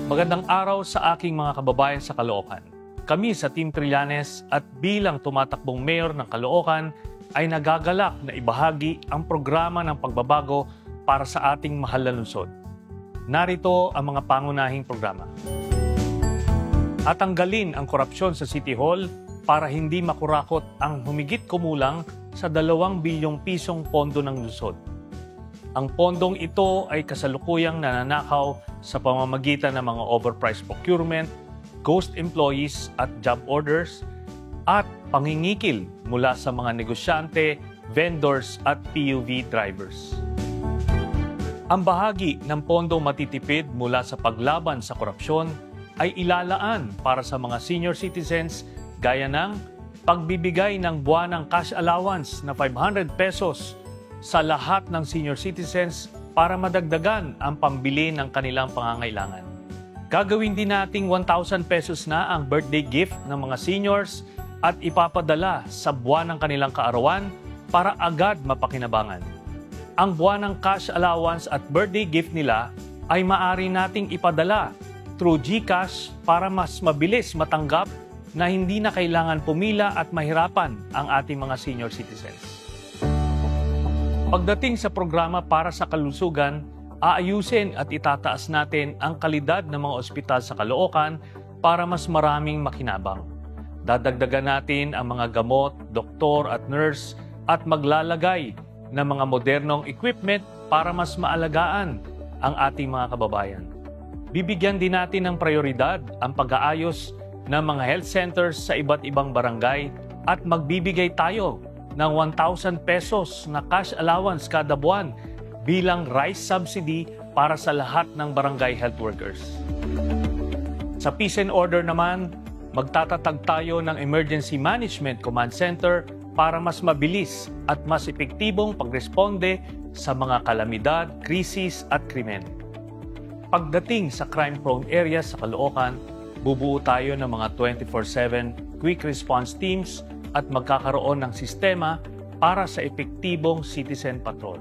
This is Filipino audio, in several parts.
Magandang araw sa aking mga kababayan sa Caloocan. Kami sa Team Trillanes at bilang tumatakbong mayor ng Caloocan ay nagagalak na ibahagi ang programa ng pagbabago para sa ating mahal na lungsod. Narito ang mga pangunahing programa. At tanggalin ang korupsyon sa City Hall para hindi makurakot ang humigit kumulang sa 2 bilyong pisong pondo ng lungsod. Ang pondong ito ay kasalukuyang nananakaw sa pamamagitan ng mga overpriced procurement, ghost employees at job orders, at pangingikil mula sa mga negosyante, vendors at PUV drivers. Ang bahagi ng pondong matitipid mula sa paglaban sa korupsyon ay ilalaan para sa mga senior citizens gaya ng pagbibigay ng buwanang cash allowance na 500 pesos sa lahat ng senior citizens para madagdagan ang pambili ng kanilang pangangailangan. Gagawin din nating 1,000 pesos na ang birthday gift ng mga seniors at ipapadala sa buwan ng kanilang kaarawan para agad mapakinabangan. Ang buwanang cash allowance at birthday gift nila ay maaari nating ipadala through GCash para mas mabilis matanggap na hindi na kailangan pumila at mahirapan ang ating mga senior citizens. Pagdating sa programa para sa kalusugan, aayusin at itataas natin ang kalidad ng mga ospital sa Caloocan para mas maraming makinabang. Dadagdagan natin ang mga gamot, doktor at nurse at maglalagay ng mga modernong equipment para mas maalagaan ang ating mga kababayan. Bibigyan din natin ng prioridad ang pag-aayos ng mga health centers sa iba't ibang barangay at magbibigay tayo ng 1,000 pesos na cash allowance kada buwan bilang rice subsidy para sa lahat ng barangay health workers. Sa peace and order naman, magtatatag tayo ng Emergency Management Command Center para mas mabilis at mas epektibong pagresponde sa mga kalamidad, krisis at krimen. Pagdating sa crime-prone areas sa Caloocan, bubuo tayo ng mga 24/7 quick response teams at magkakaroon ng sistema para sa epektibong citizen patrol.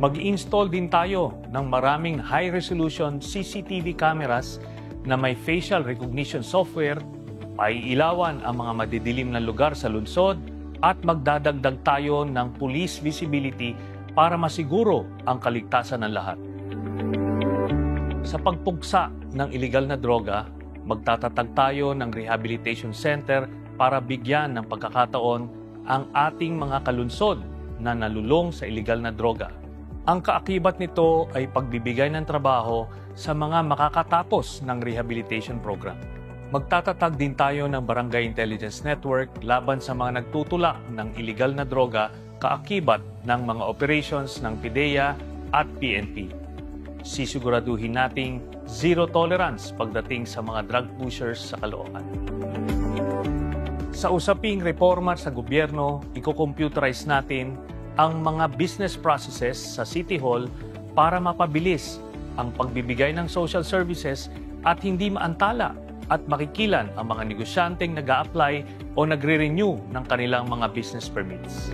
Mag-install din tayo ng maraming high-resolution CCTV cameras na may facial recognition software, paiilawan ang mga madidilim na lugar sa lungsod at magdadagdag tayo ng police visibility para masiguro ang kaligtasan ng lahat. Sa pagpugsa ng iligal na droga, magtatatag tayo ng rehabilitation center para bigyan ng pagkakataon ang ating mga kalunsod na nalulong sa iligal na droga. Ang kaakibat nito ay pagbibigay ng trabaho sa mga makakatapos ng rehabilitation program. Magtatatag din tayo ng Barangay Intelligence Network laban sa mga nagtutulak ng iligal na droga kaakibat ng mga operations ng PIDEA at PNP. Sisiguraduhin nating zero tolerance pagdating sa mga drug pushers sa Caloocan. Sa usaping reforma sa gobyerno, i-computerize natin ang mga business processes sa City Hall para mapabilis ang pagbibigay ng social services at hindi maantala at makikilan ang mga negosyanteng nag-a-apply o nagre-renew ng kanilang mga business permits.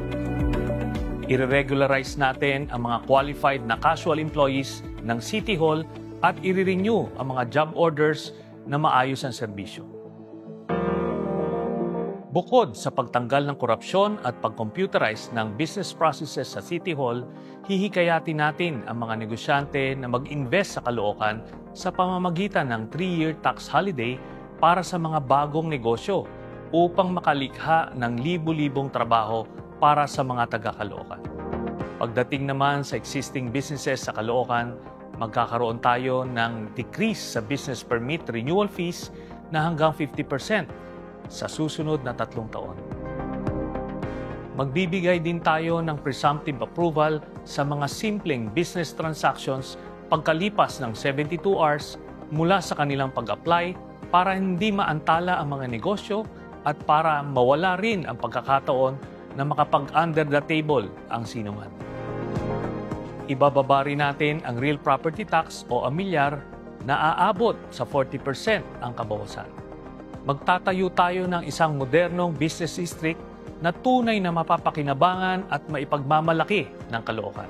I-regularize natin ang mga qualified na casual employees ng City Hall at i-renew ang mga job orders na maayos ang serbisyo. Bukod sa pagtanggal ng korupsyon at pag-computerize ng business processes sa City Hall, hihikayatin natin ang mga negosyante na mag-invest sa Caloocan sa pamamagitan ng 3-year tax holiday para sa mga bagong negosyo upang makalikha ng libu-libong trabaho para sa mga taga-Caloocan. Pagdating naman sa existing businesses sa Caloocan, magkakaroon tayo ng decrease sa business permit renewal fees na hanggang 50% sa susunod na 3 taon. Magbibigay din tayo ng presumptive approval sa mga simpleng business transactions pagkalipas ng 72 hours mula sa kanilang pag-apply para hindi maantala ang mga negosyo at para mawala rin ang pagkakataon na makapag-under the table ang sinuman. Ibababa rin natin ang real property tax o amilyar na aabot sa 40% ang kabawasan. Magtatayo tayo ng isang modernong business district na tunay na mapapakinabangan at maipagmamalaki ng Caloocan.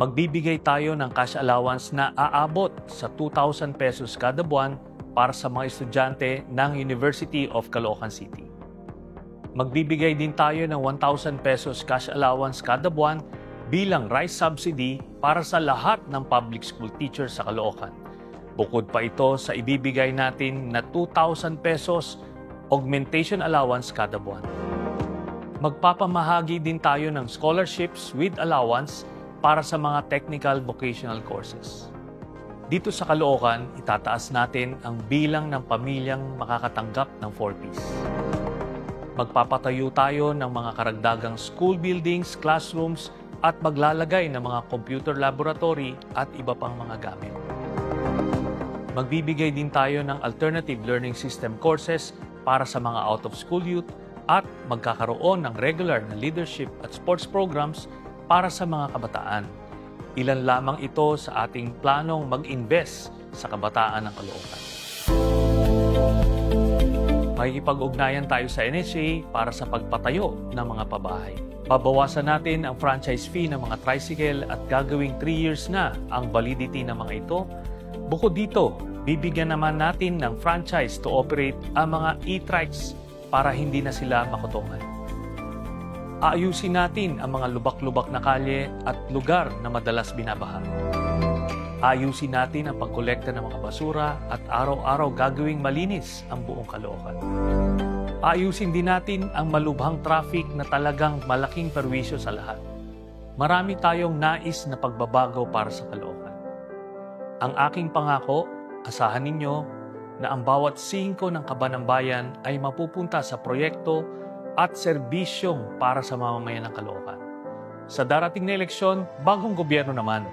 Magbibigay tayo ng cash allowance na aabot sa 2,000 pesos kada buwan para sa mga estudyante ng University of Caloocan City. Magbibigay din tayo ng 1,000 pesos cash allowance kada buwan bilang rice subsidy para sa lahat ng public school teachers sa Caloocan. Bukod pa ito sa ibibigay natin na 2,000 pesos augmentation allowance kada buwan. Magpapamahagi din tayo ng scholarships with allowance para sa mga technical vocational courses. Dito sa Caloocan, itataas natin ang bilang ng pamilyang makakatanggap ng 4-piece. Magpapatayo tayo ng mga karagdagang school buildings, classrooms, at maglalagay ng mga computer laboratory at iba pang mga gamit. Magbibigay din tayo ng alternative learning system courses para sa mga out-of-school youth at magkakaroon ng regular na leadership at sports programs para sa mga kabataan. Ilan lamang ito sa ating planong mag-invest sa kabataan ng Caloocan. Makikipag-ugnayan tayo sa NHA para sa pagpatayo ng mga pabahay. Babawasan natin ang franchise fee ng mga tricycle at gagawing 3 years na ang validity ng mga ito. Bukod dito, bibigyan naman natin ng franchise to operate ang mga e-trikes para hindi na sila makutungan. Aayusin natin ang mga lubak-lubak na kalye at lugar na madalas binabaha. Ayusin natin ang pagkolekta ng mga basura at araw-araw gagawing malinis ang buong Caloocan. Ayusin din natin ang malubhang traffic na talagang malaking perwisyo sa lahat. Marami tayong nais na pagbabago para sa Caloocan. Ang aking pangako, asahan ninyo na ang bawat 5 ng Kaban ng Bayan ay mapupunta sa proyekto at serbisyong para sa mamamayan ng Caloocan. Sa darating na eleksyon, bagong gobyerno naman.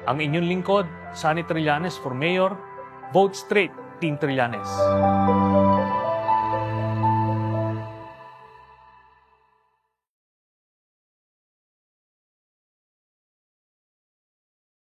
Ang inyong lingkod, Sunny Trillanes for Mayor. Vote straight, Team Trillanes.